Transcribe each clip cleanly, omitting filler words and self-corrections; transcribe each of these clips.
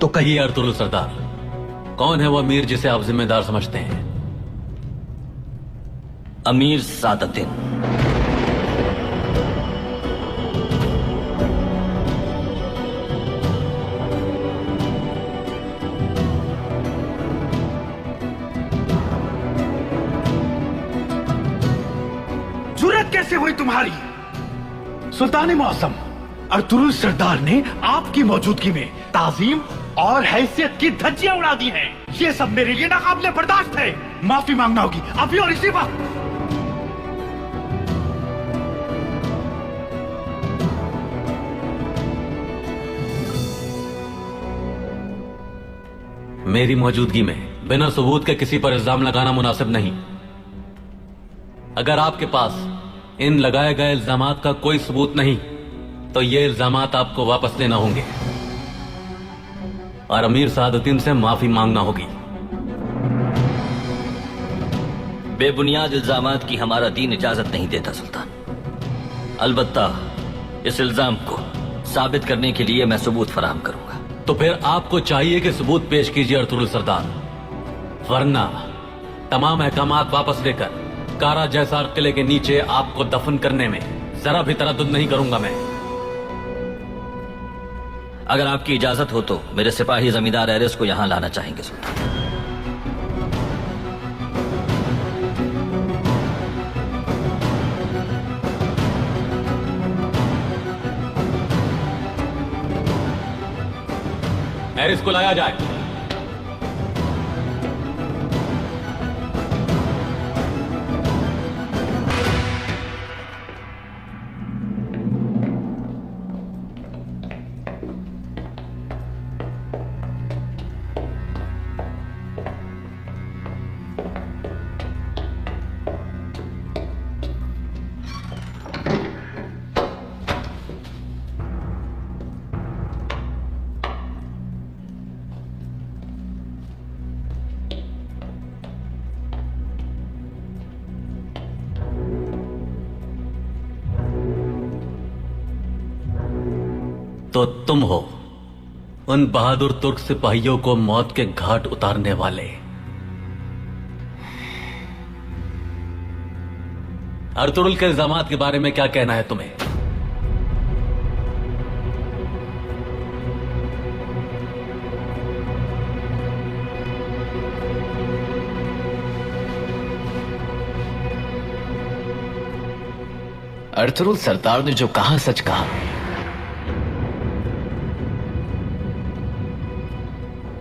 तो कहिए अर्तुरुल सरदार, कौन है वो अमीर जिसे आप जिम्मेदार समझते हैं? अमीर सादुद्दीन। जुर्रत कैसे हुई तुम्हारी? सुल्तान मौसम, अर्तुरुल सरदार ने आपकी मौजूदगी में ताजीम और हैसियत की धज्जियां उड़ा दी हैं। ये सब मेरे लिए नाकाबिले बर्दाश्त है। माफी मांगना होगी अभी और इसी वक्त। मेरी मौजूदगी में बिना सबूत के किसी पर इल्जाम लगाना मुनासिब नहीं। अगर आपके पास इन लगाए गए इल्जामात का कोई सबूत नहीं तो ये इल्जामात आपको वापस लेना होंगे और अमीर सादुद्दीन से माफी मांगना होगी। बेबुनियाद इल्जामात की हमारा दीन इजाजत नहीं देता सुल्तान। अलबत्ता इस इल्जाम को साबित करने के लिए मैं सबूत फराहम करूंगा। तो फिर आपको चाहिए कि सबूत पेश कीजिए अर्तुरुल सरदार, वरना तमाम अहकामात वापस लेकर कारा जैसार किले के नीचे आपको दफन करने में जरा भी तरद्दुद नहीं करूंगा मैं। अगर आपकी इजाजत हो तो मेरे सिपाही जमींदार एरिस को यहां लाना चाहेंगे सुल्तान। एरिस को लाया जाए। तो तुम हो उन बहादुर तुर्क सिपाहियों को मौत के घाट उतारने वाले। अर्तुरुल के इल्जामात के बारे में क्या कहना है तुम्हें? अर्तुरुल सरदार ने जो कहा सच कहा।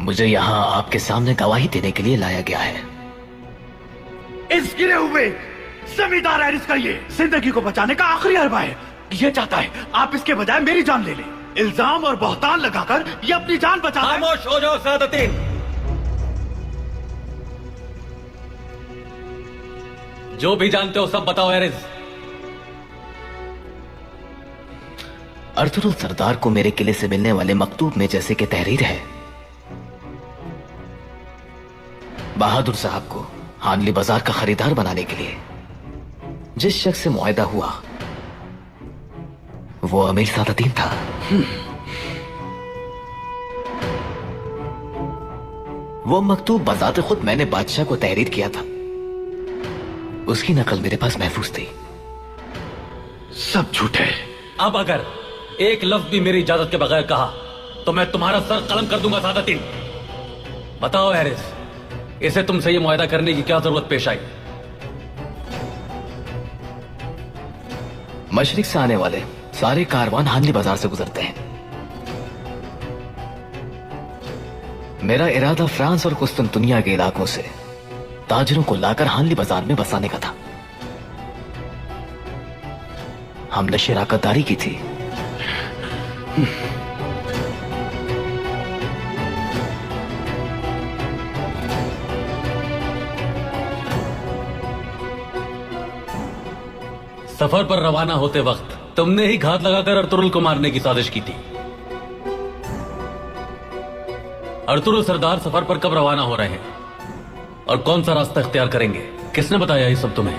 मुझे यहां आपके सामने गवाही देने के लिए लाया गया है। इस गिरे हुए जमींदार एरिस का ये जिंदगी को बचाने का आखिरी अरबा है। ये चाहता है आप इसके बजाय मेरी जान ले लें। इल्जाम और बहतान लगाकर ये अपनी जान बचा रहा है। खामोश हो जाओ सादुद्दीन। जो भी जानते हो सब बताओ एरिस। अर्तुरुल सरदार को मेरे किले से मिलने वाले मकतूब में जैसे कि तहरीर है, बहादुर साहब को हानली बाजार का खरीदार बनाने के लिए जिस शख्स से मुआहदा हुआ वो अमीर सादुद्दीन था। वो मकतूब बजाते खुद मैंने बादशाह को तहरीर किया था। उसकी नकल मेरे पास महफूज थी। सब झूठ है। अब अगर एक लफ्ज भी मेरी इजाजत के बगैर कहा तो मैं तुम्हारा सर कलम कर दूंगा सादुद्दीन। बताओ एरिस, इसे तुमसे ये मुआहदा करने की क्या जरूरत पेश आई? मशरिक से आने वाले सारे कारवान हानली बाजार से गुजरते हैं। मेरा इरादा फ्रांस और कुस्तुनतुनिया के इलाकों से ताजरों को लाकर हानली बाजार में बसाने का था। हमने शराकतदारी की थी। सफर पर रवाना होते वक्त तुमने ही घात लगाकर अर्तुरुल को मारने की साजिश की थी। अर्तुरुल सरदार सफर पर कब रवाना हो रहे हैं और कौन सा रास्ता इख्तियार करेंगे? किसने बताया ये सब तुम्हें?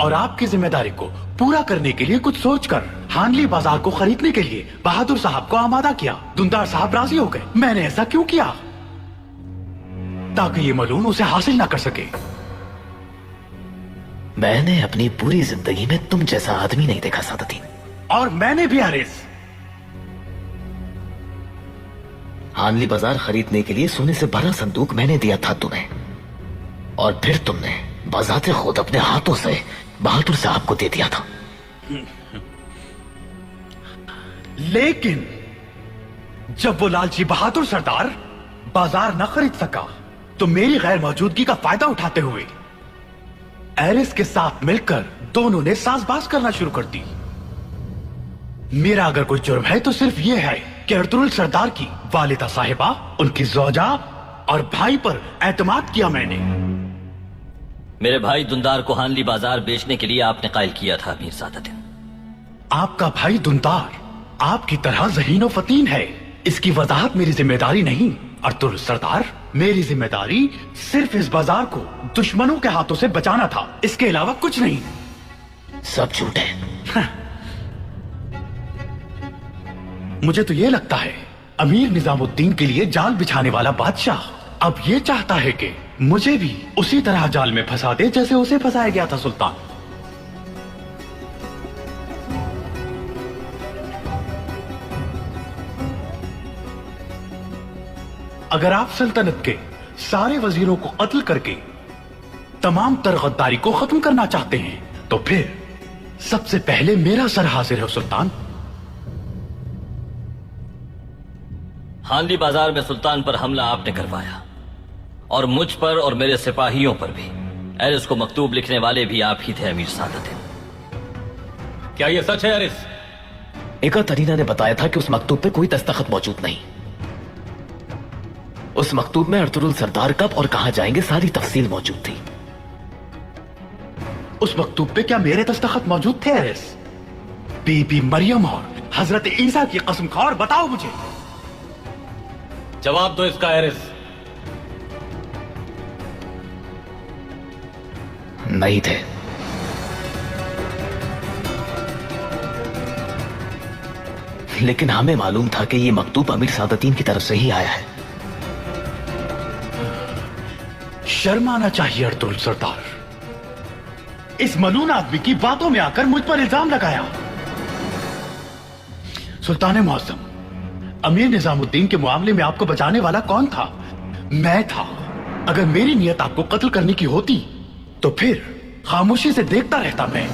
और आपकी जिम्मेदारी को पूरा करने के लिए कुछ सोचकर हानली बाजार को खरीदने के लिए बहादुर साहब को आमादा किया। दुंदार साहब राजी हो गए। मैंने ऐसा क्यों किया? ताकि ये मलून उसे हासिल ना कर सके। मैंने अपनी पूरी जिंदगी में तुम जैसा आदमी नहीं देखा सादतीन। और मैंने भी हारिस। हानली बाजार खरीदने के लिए सोने से भरा संदूक मैंने दिया था तुम्हें, और फिर तुमने बजाते खुद अपने हाथों से बहादुर साहब को दे दिया था। लेकिन जब वो लालची बहादुर सरदार बाजार न खरीद सका तो मेरी गैर मौजूदगी का फायदा उठाते हुए एरिस के साथ मिलकर दोनों ने साजबाज करना शुरू कर दी। मेरा अगर कोई जुर्म है तो सिर्फ यह है कि अर्तुगरुल सरदार की वालिदा साहिबा, उनकी ज़ौजा और भाई पर एतमाद किया मैंने। मेरे भाई दुंदार को हानली बाजार बेचने के लिए आपने कायल किया था अमीर सादतीन। आपका भाई दुंदार आपकी तरह ज़हीन व फतीन है, इसकी वजाहत मेरी जिम्मेदारी नहीं। अर्तुगरुल सरदार, मेरी जिम्मेदारी सिर्फ इस बाजार को दुश्मनों के हाथों से बचाना था, इसके अलावा कुछ नहीं। सब झूठ है। मुझे तो ये लगता है अमीर निजामुद्दीन के लिए जाल बिछाने वाला बादशाह अब ये चाहता है कि मुझे भी उसी तरह जाल में फंसा दे जैसे उसे फंसाया गया था सुल्तान। अगर आप सल्तनत के सारे वजीरों को कत्ल करके तमाम तर गद्दारी को खत्म करना चाहते हैं तो फिर सबसे पहले मेरा सर हाजिर है सुल्तान। हानली बाजार में सुल्तान पर हमला आपने करवाया, और मुझ पर और मेरे सिपाहियों पर भी। एरिस को मकतूब लिखने वाले भी आप ही थे अमीर सादतीन। क्या ये सच है एरिस? एकातरीना ने बताया था कि उस मकतूब पे कोई दस्तखत मौजूद नहीं। उस मकतूब में अर्तुगरुल सरदार कब और कहां जाएंगे सारी तफसील मौजूद थी। उस मकतूब पे क्या मेरे दस्तखत मौजूद थे एरिस? बीबी मरियम और हजरत ईसा की कसम खा और बताओ मुझे। जवाब दो इसका एरिस। नहीं थे। लेकिन हमें मालूम था कि यह मकतूब अमीर सादतीन की तरफ से ही आया है। शर्म आना चाहिए अर्तुगरुल सरदार, इस मलून आदमी की बातों में आकर मुझ पर इल्जाम लगाया। सुल्तान मुअज्जम, अमीर निजामुद्दीन के मामले में आपको बचाने वाला कौन था? मैं था। अगर मेरी नियत आपको कत्ल करने की होती तो फिर खामोशी से देखता रहता मैं।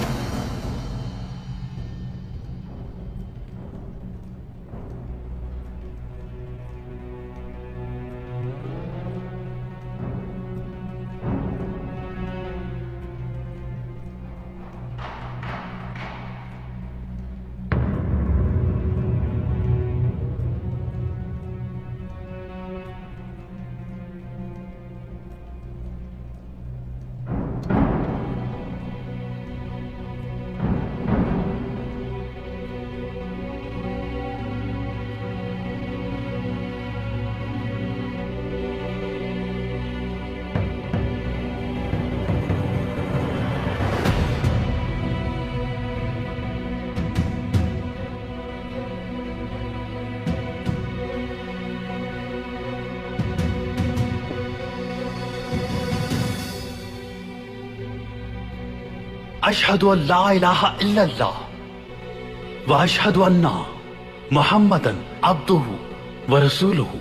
अशहदु अल्ला इलाहा इल्लल्लाह व अशहदु अन्ना मुहम्मदन अब्दुहु व रसूलुहु।